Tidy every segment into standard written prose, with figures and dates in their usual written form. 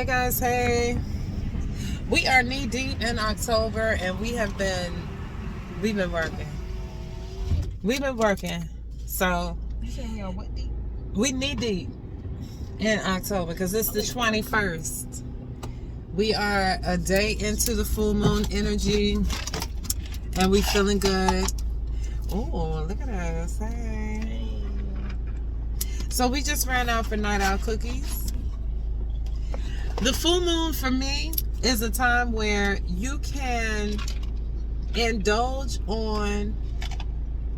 Hey guys, hey. We are knee deep in October and we've been working. We've been working. So You saying y'all what deep? we knee deep in October because it's the 21st. We are a day into the full moon energy and we feeling good. Oh, look at us. Hey. So we just ran out for night out cookies. The full moon for me is a time where you can indulge on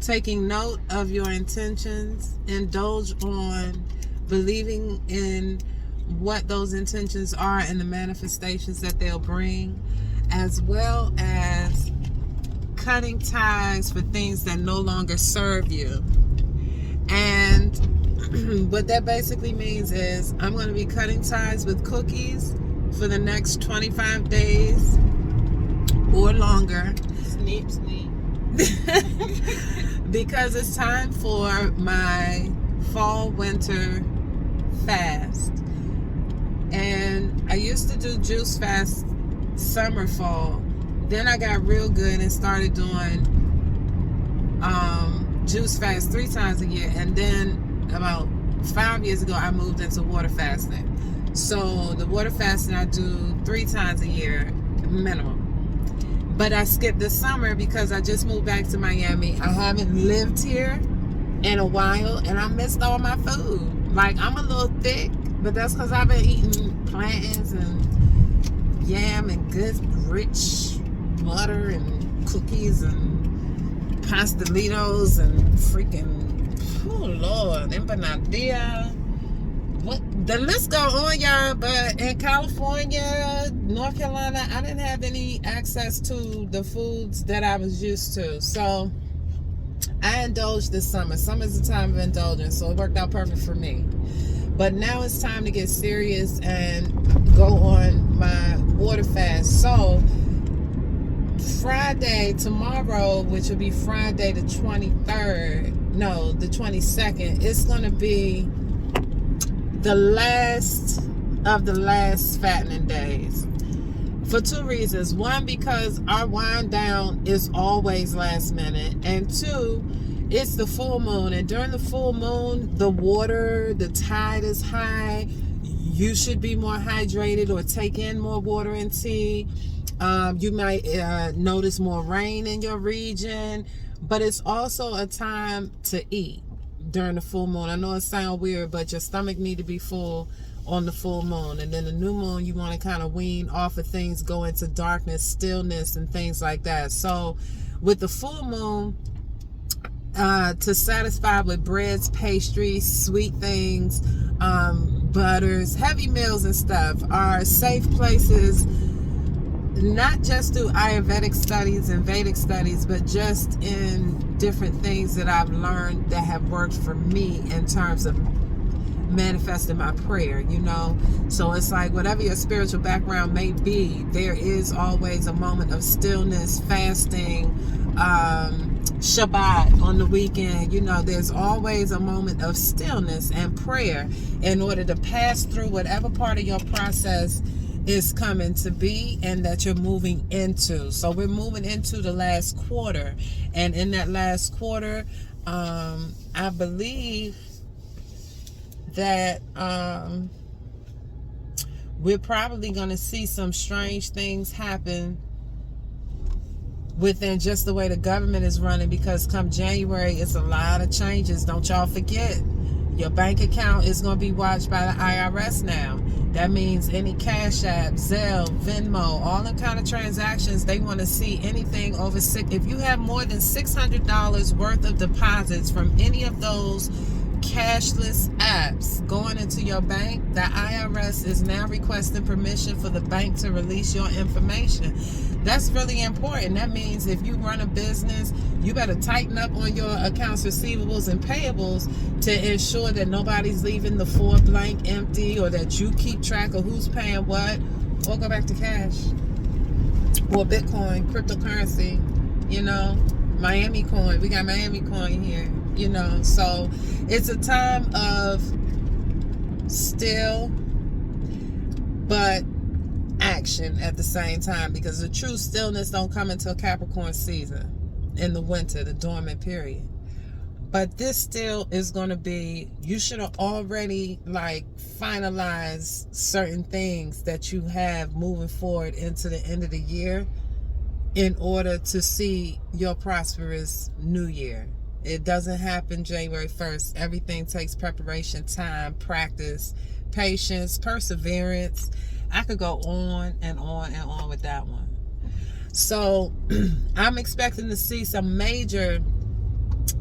taking note of your intentions, indulge on believing in what those intentions are and the manifestations that they'll bring, as well as cutting ties for things that no longer serve you. And what that basically means is I'm going to be cutting ties with cookies for the next 25 days or longer. Snip. Because it's time for my fall winter fast. And I used to do juice fast summer fall. Then I got real good and started doing juice fast 3 times a year. And then about 5 years ago I moved into water fasting. So the water fasting I do 3 times a year minimum. But I skipped the summer because I just moved back to Miami. I haven't lived here in a while and I missed all my food. Like, I'm a little thick, but that's because I've been eating plantains and yam and good rich butter and cookies and pastelitos and freaking, oh Lord, empanadilla. What the list go on, y'all, but in California, North Carolina, I didn't have any access to the foods that I was used to. So I indulged this summer. Summer's the time of indulgence, so it worked out perfect for me. But now it's time to get serious and go on my water fast. So Friday, tomorrow, which will be Friday the 23rd, no, the 22nd, it's going to be the last of the last fattening days for 2 reasons. One, because our wind down is always last minute, and 2, it's the full moon, and during the full moon the tide is high. You should be more hydrated or take in more water and tea. You might notice more rain in your region, but it's also a time to eat during the full moon. I know it sounds weird, but your stomach need to be full on the full moon. And then the new moon, you want to kind of wean off of things, go into darkness, stillness, and things like that. So with the full moon, to satisfy with breads, pastries, sweet things, butters, heavy meals and stuff are safe places, not just through Ayurvedic studies and Vedic studies, but just in different things that I've learned that have worked for me in terms of manifesting my prayer, you know. So it's like, whatever your spiritual background may be, there is always a moment of stillness, fasting, Shabbat on the weekend. You know, there's always a moment of stillness and prayer in order to pass through whatever part of your process is coming to be and that you're moving into. So we're moving into the last quarter, and in that last quarter, I believe that we're probably going to see some strange things happen within just the way the government is running, because come January, it's a lot of changes. Don't y'all forget, your bank account is going to be watched by the IRS now. That means any Cash App, Zelle, Venmo, all the kind of transactions, they want to see anything over six. If you have more than $600 worth of deposits from any of those cashless apps going into your bank, the IRS is now requesting permission for the bank to release your information. That's really important. That means if you run a business, you better tighten up on your accounts receivables and payables to ensure that nobody's leaving the floor blank empty, or that you keep track of who's paying what, or go back to cash or Bitcoin, cryptocurrency, you know, Miami coin. We got Miami coin here, you know. So it's a time of still but action at the same time, because the true stillness don't come until Capricorn season in the winter, the dormant period. But this still is going to be, you should have already like finalized certain things that you have moving forward into the end of the year in order to see your prosperous new year. It doesn't happen January 1st. Everything takes preparation, time, practice, patience, perseverance. I could go on and on and on with that one. So I'm expecting to see some major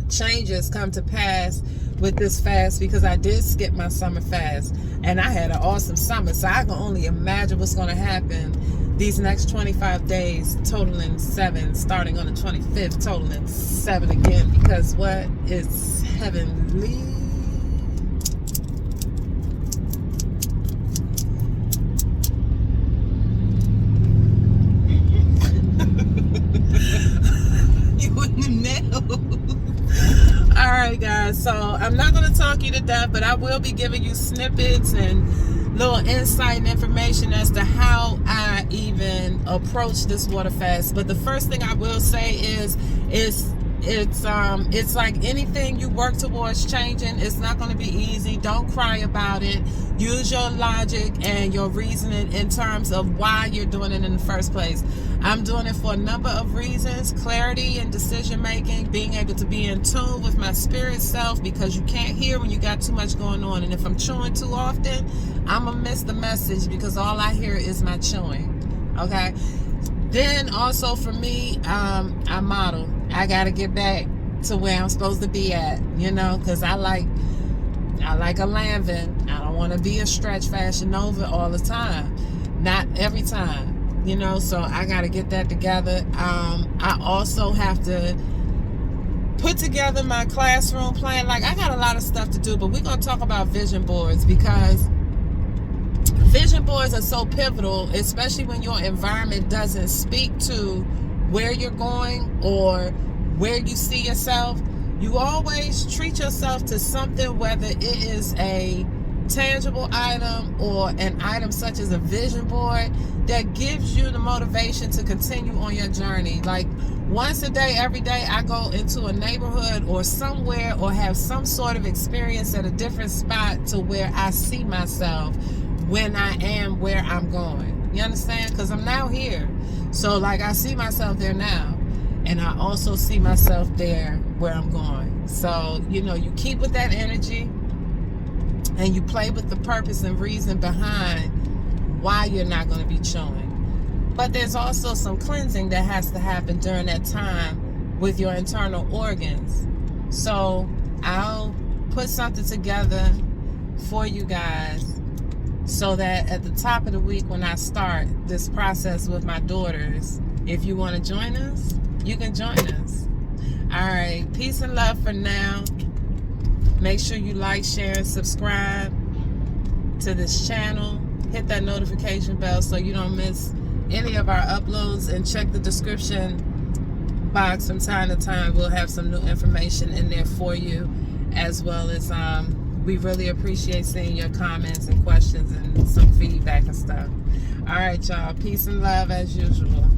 changes come to pass with this fast, because I did skip my summer fast and I had an awesome summer. So I can only imagine what's going to happen these next 25 days, totaling 7, starting on the 25th, totaling 7 again, because what is heavenly? You wouldn't know. All right, guys, so I'm not going to talk you to death, but I will be giving you snippets and little insight and information as to how I even approach this water fast. But the first thing I will say is it's like anything you work towards changing, it's not going to be easy. Don't cry about it. Use your logic and your reasoning in terms of why you're doing it in the first place. I'm doing it for a number of reasons: clarity and decision making, being able to be in tune with my spirit self, because you can't hear when you got too much going on. And if I'm chewing too often, I'm gonna miss the message, because all I hear is my chewing. Okay. Then also for me, I model. I gotta get back to where I'm supposed to be at, you know, because I like a Lanvin. I don't want to be a Stretch Fashion Nova all the time. Not every time, you know, so I got to get that together. I also have to put together my classroom plan. Like, I got a lot of stuff to do, but we're going to talk about vision boards, because vision boards are so pivotal, especially when your environment doesn't speak to where you're going or where you see yourself. You always treat yourself to something, whether it is a tangible item or an item such as a vision board, that gives you the motivation to continue on your journey. Like, once a day, every day, I go into a neighborhood or somewhere, or have some sort of experience at a different spot to where I see myself when I am where I'm going. You understand? Because I'm now here. So, like, I see myself there now. And I also see myself there where I'm going. So, you know, you keep with that energy and you play with the purpose and reason behind why you're not going to be chewing. But there's also some cleansing that has to happen during that time with your internal organs. So I'll put something together for you guys, so that at the top of the week, when I start this process with my daughters, if you want to join us, you can join us. All right, peace and love for now. Make sure you like, share, and subscribe to this channel. Hit that notification bell so you don't miss any of our uploads, and check the description box from time to time. We'll have some new information in there for you, as well as we really appreciate seeing your comments and questions and some feedback and stuff. All right, y'all. Peace and love as usual.